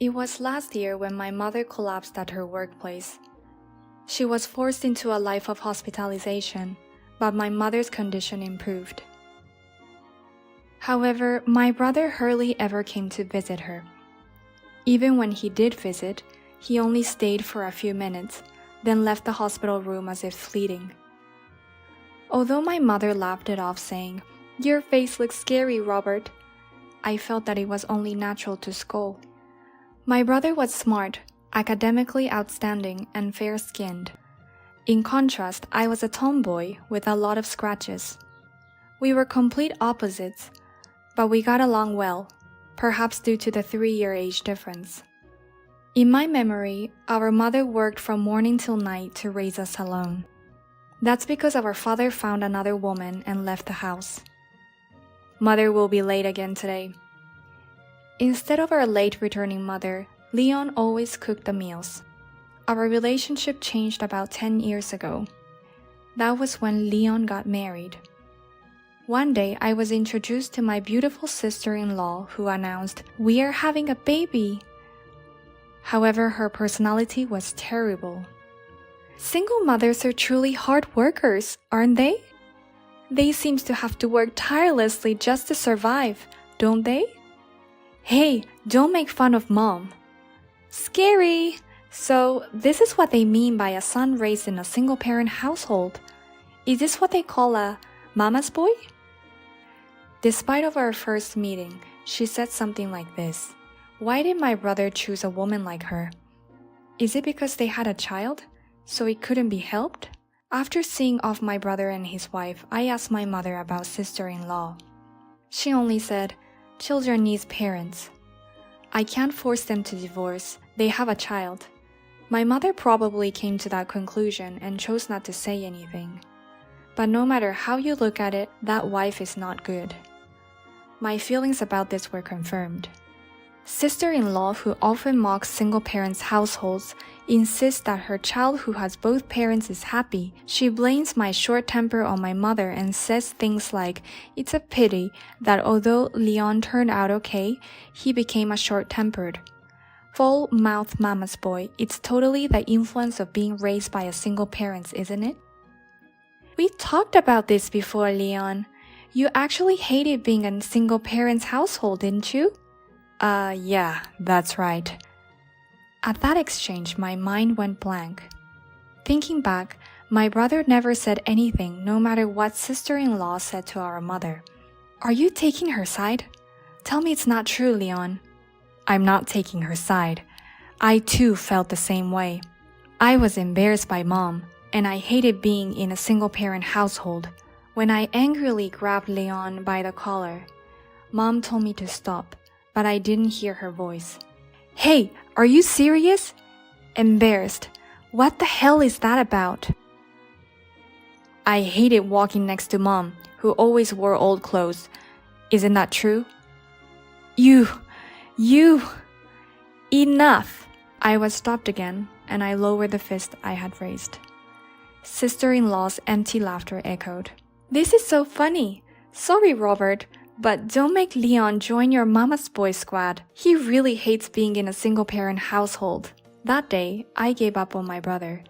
It was last year when my mother collapsed at her workplace. She was forced into a life of hospitalization, but my mother's condition improved. However, my brother hardly ever came to visit her. Even when he did visit, he only stayed for a few minutes, then left the hospital room as if fleeting. Although my mother laughed it off saying, "Your face looks scary, Robert," I felt that it was only natural to scold. My brother was smart, academically outstanding, and fair-skinned. In contrast, I was a tomboy with a lot of scratches. We were complete opposites, but we got along well, perhaps due to the 3-year age difference. In my memory, our mother worked from morning till night to raise us alone. That's because our father found another woman and left the house. Mother will be late again today. Instead of our late returning mother, Leon always cooked the meals. Our relationship changed about 10 years ago. That was when Leon got married. One day, I was introduced to my beautiful sister-in-law who announced, "We are having a baby." However, her personality was terrible. Single mothers are truly hard workers, aren't they? They seem to have to work tirelessly just to survive, don't they? Hey, don't make fun of mom. Scary! So, this is what they mean by a son raised in a single-parent household. Is this what they call a mama's boy? Despite of our first meeting, she said something like this. Why did my brother choose a woman like her? Is it because they had a child, so it couldn't be helped? After seeing off my brother and his wife, I asked my mother about sister-in-law. She only said, "Children need parents. I can't force them to divorce. They have a child." My mother probably came to that conclusion and chose not to say anything. But no matter how you look at it, that wife is not good. My feelings about this were confirmed. Sister-in-law, who often mocks single parents' households, insists that her child who has both parents is happy. She blames my short temper on my mother and says things like, "It's a pity that although Leon turned out okay, he became a short-tempered." Full-mouth mama's boy, it's totally the influence of being raised by a single parent, isn't it? We talked about this before, Leon. You actually hated being in a single parent's household, didn't you? Yeah, that's right. At that exchange, my mind went blank. Thinking back, my brother never said anything no matter what sister-in-law said to our mother. Are you taking her side? Tell me it's not true, Leon. I'm not taking her side. I too felt the same way. I was embarrassed by mom, and I hated being in a single-parent household. When I angrily grabbed Leon by the collar, mom told me to stop, but I didn't hear her voice. Hey, are you serious? Embarrassed. What the hell is that about? I hated walking next to mom, who always wore old clothes. Isn't that true? You, enough! I was stopped again, and I lowered the fist I had raised. Sister-in-law's empty laughter echoed. This is so funny. Sorry, Robert, but don't make Leon join your mama's boy squad. He really hates being in a single-parent household. That day, I gave up on my brother.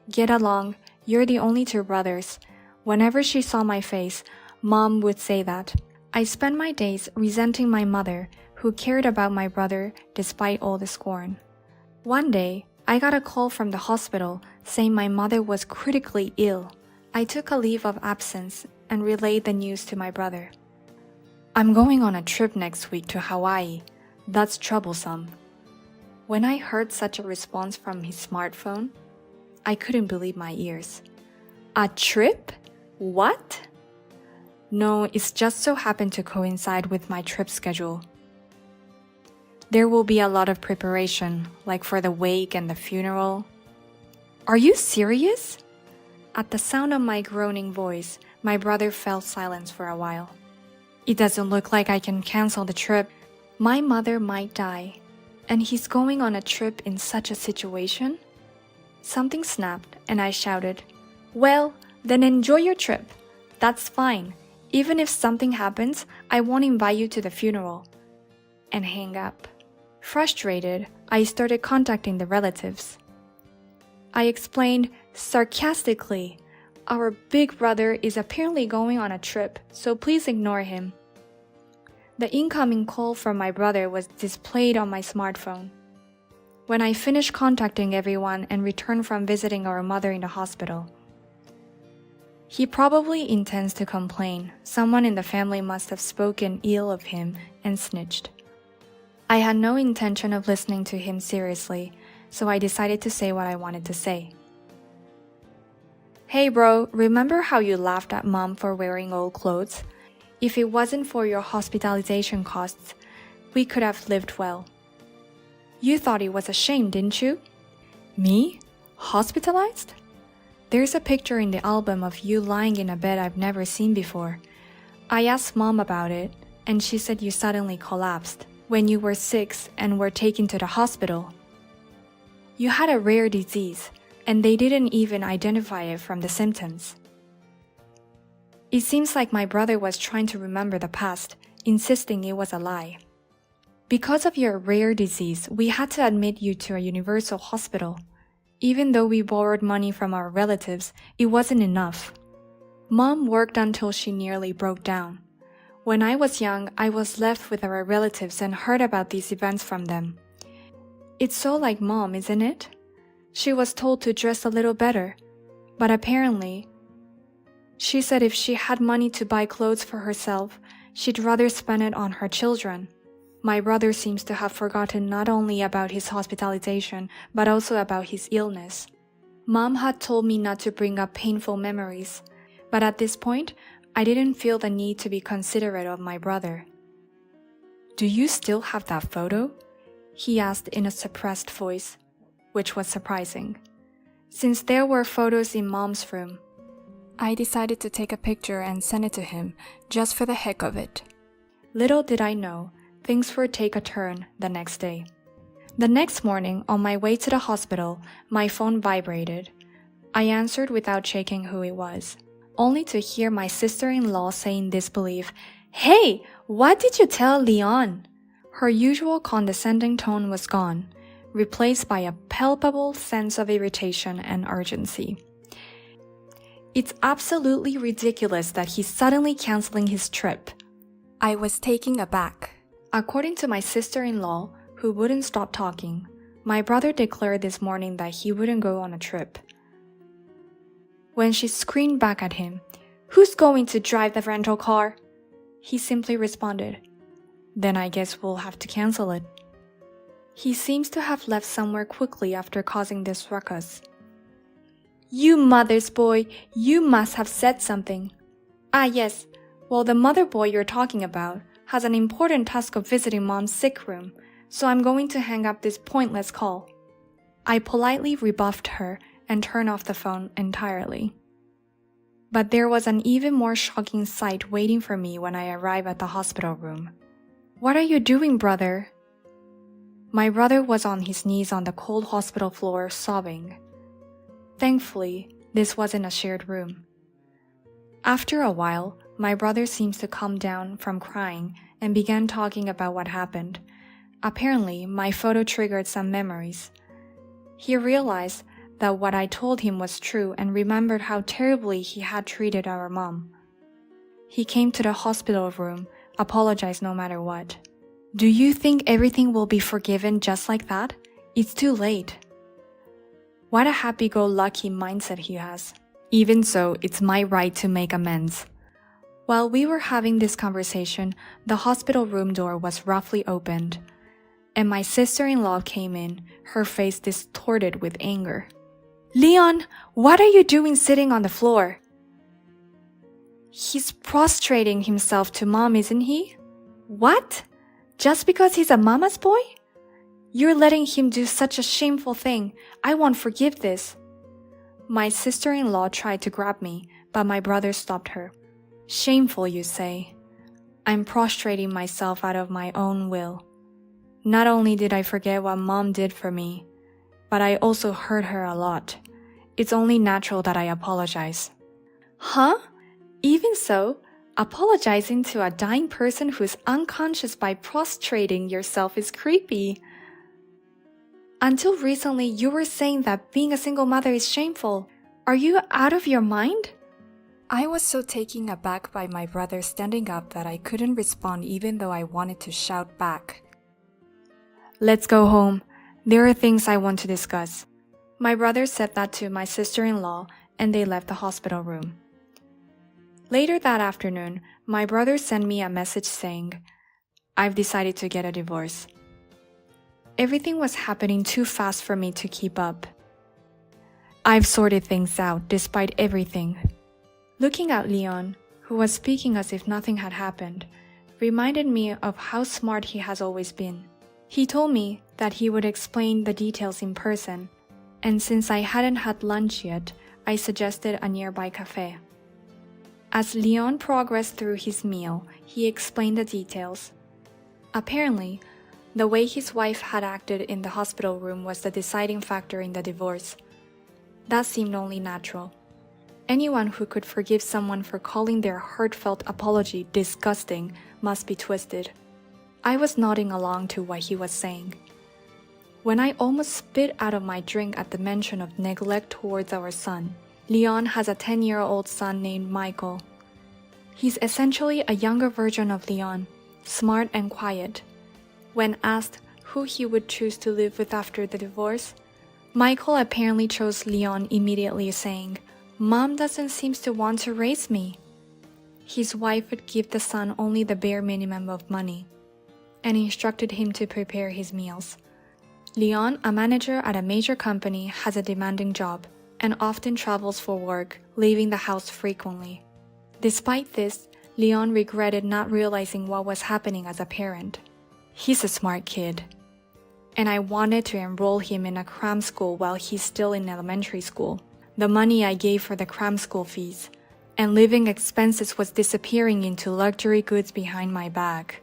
Get along, you're the only two brothers. Whenever she saw my face, mom would say that. I spent my days resenting my mother, who cared about my brother despite all the scorn. One day, I got a call from the hospital saying my mother was critically ill. I took a leave of absence and relayed the news to my brother. I'm going on a trip next week to Hawaii. That's troublesome. When I heard such a response from his smartphone, I couldn't believe my ears. A trip? What? No, it's just so happened to coincide with my trip schedule. There will be a lot of preparation, like for the wake and the funeral. Are you serious? At the sound of my groaning voice, my brother fell silent for a while. It doesn't look like I can cancel the trip. My mother might die, and he's going on a trip in such a situation? Something snapped, and I shouted, Well, then enjoy your trip. That's fine. Even if something happens, I won't invite you to the funeral. And hang up. Frustrated, I started contacting the relatives. I explained sarcastically, "Our big brother is apparently going on a trip, so please ignore him." The incoming call from my brother was displayed on my smartphone. When I finished contacting everyone and returned from visiting our mother in the hospital, he probably intends to complain. Someone in the family must have spoken ill of him and snitched. I had no intention of listening to him seriously, so I decided to say what I wanted to say. "Hey bro, remember how you laughed at mom for wearing old clothes? If it wasn't for your hospitalization costs, we could have lived well. You thought it was a shame, didn't you?" "Me? Hospitalized?" "There's a picture in the album of you lying in a bed I've never seen before. I asked mom about it, and she said you suddenly collapsed when you were 6 and were taken to the hospital. You had a rare disease, and they didn't even identify it from the symptoms." It seems like my brother was trying to remember the past, insisting it was a lie. "Because of your rare disease, we had to admit you to a universal hospital. Even though we borrowed money from our relatives, it wasn't enough. Mom worked until she nearly broke down. When I was young, I was left with our relatives and heard about these events from them. It's so like mom, isn't it? She was told to dress a little better, but apparently, she said if she had money to buy clothes for herself, she'd rather spend it on her children. My brother seems to have forgotten not only about his hospitalization, but also about his illness. Mom had told me not to bring up painful memories, but at this point, I didn't feel the need to be considerate of my brother." "Do you still have that photo?" he asked in a suppressed voice, which was surprising, since there were photos in mom's room. I decided to take a picture and send it to him, just for the heck of it. Little did I know, things would take a turn the next day. The next morning, on my way to the hospital, my phone vibrated. I answered without checking who it was, only to hear my sister-in-law say in disbelief, "Hey, what did you tell Leon?" Her usual condescending tone was gone, replaced by a palpable sense of irritation and urgency. "It's absolutely ridiculous that he's suddenly canceling his trip." I was taken aback. According to my sister-in-law, who wouldn't stop talking, my brother declared this morning that he wouldn't go on a trip. When she screamed back at him, "Who's going to drive the rental car?" he simply responded, "Then I guess we'll have to cancel it." He seems to have left somewhere quickly after causing this ruckus. "You mother's boy, you must have said something." "Ah yes, well the mother boy you're talking about has an important task of visiting mom's sick room, so I'm going to hang up this pointless call." I politely rebuffed her and turned off the phone entirely. But there was an even more shocking sight waiting for me when I arrived at the hospital room. "What are you doing, brother?" My brother was on his knees on the cold hospital floor, sobbing. Thankfully, this wasn't a shared room. After a while, my brother seems to calm down from crying and began talking about what happened. Apparently, my photo triggered some memories. He realized that what I told him was true and remembered how terribly he had treated our mom. He came to the hospital room, apologized no matter what. "Do you think everything will be forgiven just like that? It's too late." What a happy-go-lucky mindset he has. Even so, it's my right to make amends. While we were having this conversation, the hospital room door was roughly opened, and my sister-in-law came in, her face distorted with anger. "Leon, what are you doing sitting on the floor?" "He's prostrating himself to mom, isn't he?" "What? Just because he's a mama's boy? You're letting him do such a shameful thing. I won't forgive this." My sister-in-law tried to grab me, but my brother stopped her. "Shameful, you say? I'm prostrating myself out of my own will. Not only did I forget what mom did for me, but I also hurt her a lot. It's only natural that I apologize." "Huh? Even so, apologizing to a dying person who's unconscious by prostrating yourself is creepy. Until recently, you were saying that being a single mother is shameful. Are you out of your mind? I was so taken aback by my brother standing up that I couldn't respond even though I wanted to shout back. Let's go home. There are things I want to discuss. My brother said that to my sister-in-law, and they left the hospital room. Later that afternoon, my brother sent me a message saying, I've decided to get a divorce. Everything was happening too fast for me to keep up. I've sorted things out despite everything. Looking at Leon, who was speaking as if nothing had happened, reminded me of how smart he has always been. He told me that he would explain the details in person, and since I hadn't had lunch yet, I suggested a nearby cafe. As Leon progressed through his meal, he explained the details. Apparently, the way his wife had acted in the hospital room was the deciding factor in the divorce. That seemed only natural. Anyone who could forgive someone for calling their heartfelt apology disgusting must be twisted. I was nodding along to what he was saying. When I almost spit out of my drink at the mention of neglect towards our son, Leon has a 10-year-old son named Michael. He's essentially a younger version of Leon, smart and quiet. When asked who he would choose to live with after the divorce, Michael apparently chose Leon immediately, saying, Mom doesn't seem to want to raise me. His wife would give the son only the bare minimum of money, and instructed him to prepare his meals. Leon, a manager at a major company, has a demanding job and often travels for work, leaving the house frequently. Despite this, Leon regretted not realizing what was happening as a parent. He's a smart kid, and I wanted to enroll him in a cram school while he's still in elementary school. The money I gave for the cram school fees and living expenses was disappearing into luxury goods behind my back.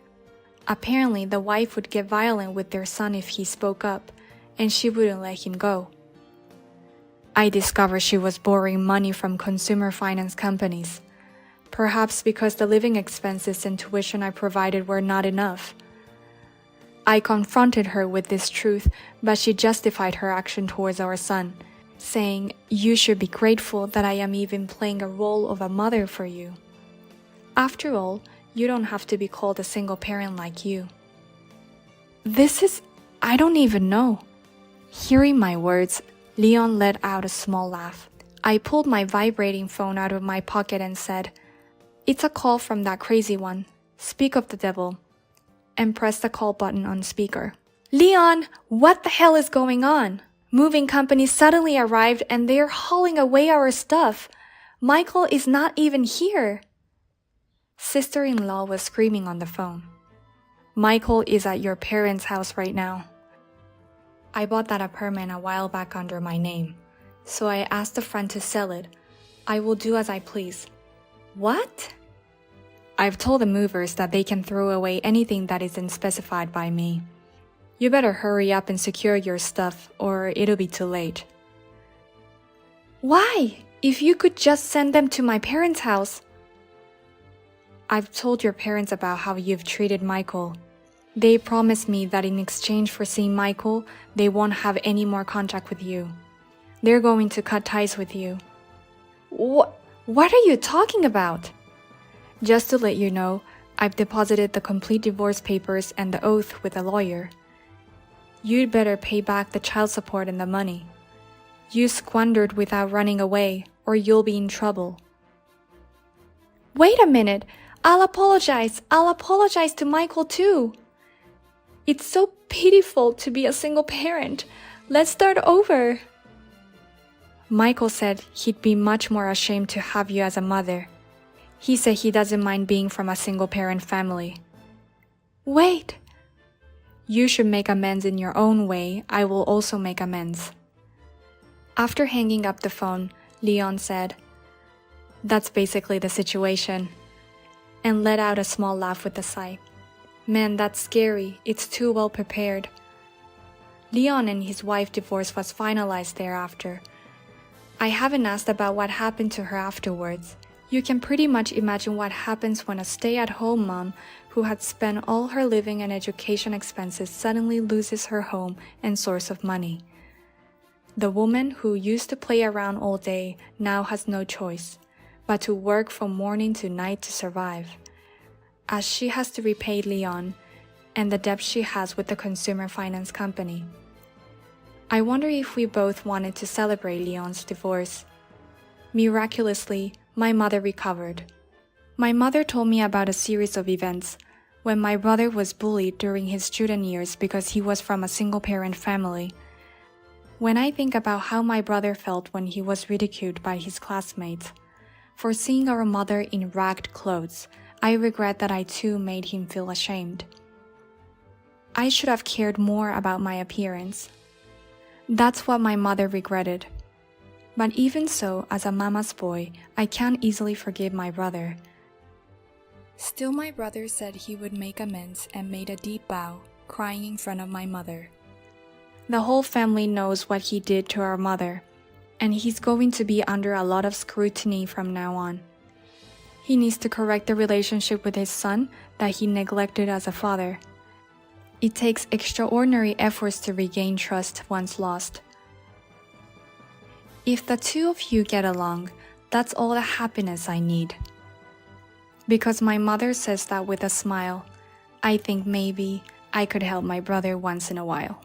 Apparently, the wife would get violent with their son if he spoke up, and she wouldn't let him go. I discovered she was borrowing money from consumer finance companies, perhaps because the living expenses and tuition I provided were not enough. I confronted her with this truth, but she justified her action towards our son, saying, You should be grateful that I am even playing a role of a mother for you. After all, you don't have to be called a single parent like you. I don't even know. Hearing my words, Leon let out a small laugh. I pulled my vibrating phone out of my pocket and said, It's a call from that crazy one. Speak of the devil. And pressed the call button on speaker. Leon, what the hell is going on? Moving companies suddenly arrived and they're hauling away our stuff. Michael is not even here. Sister-in-law was screaming on the phone. Michael is at your parents' house right now. I bought that apartment a while back under my name, so I asked a friend to sell it. I will do as I please. What? I've told the movers that they can throw away anything that isn't specified by me. You better hurry up and secure your stuff, or it'll be too late. Why? If you could just send them to my parents' house. I've told your parents about how you've treated Michael. They promised me that in exchange for seeing Michael, they won't have any more contact with you. They're going to cut ties with you. What are you talking about? Just to let you know, I've deposited the complete divorce papers and the oath with a lawyer. You'd better pay back the child support and the money. You squandered without running away, or you'll be in trouble. Wait a minute! I'll apologize to Michael too. It's so pitiful to be a single parent. Let's start over. Michael said he'd be much more ashamed to have you as a mother. He said he doesn't mind being from a single-parent family. Wait. You should make amends in your own way. I will also make amends. After hanging up the phone, Leon said, That's basically the situation, and let out a small laugh with a sigh. Man, that's scary. It's too well prepared. Leon and his wife divorce was finalized thereafter. I haven't asked about what happened to her afterwards. You can pretty much imagine what happens when a stay-at-home mom who had spent all her living and education expenses, suddenly loses her home and source of money. The woman who used to play around all day now has no choice but to work from morning to night to survive, as she has to repay Leon and the debt she has with the consumer finance company. I wonder if we both wanted to celebrate Leon's divorce. Miraculously, my mother recovered. My mother told me about a series of events when my brother was bullied during his student years because he was from a single-parent family. When I think about how my brother felt when he was ridiculed by his classmates for seeing our mother in ragged clothes, I regret that I too made him feel ashamed. I should have cared more about my appearance. That's what my mother regretted. But even so, as a mama's boy, I can't easily forgive my brother. Still, my brother said he would make amends and made a deep bow, crying in front of my mother. The whole family knows what he did to our mother, and he's going to be under a lot of scrutiny from now on. He needs to correct the relationship with his son that he neglected as a father. It takes extraordinary efforts to regain trust once lost. If the two of you get along, that's all the happiness I need. Because my mother says that with a smile, I think maybe I could help my brother once in a while.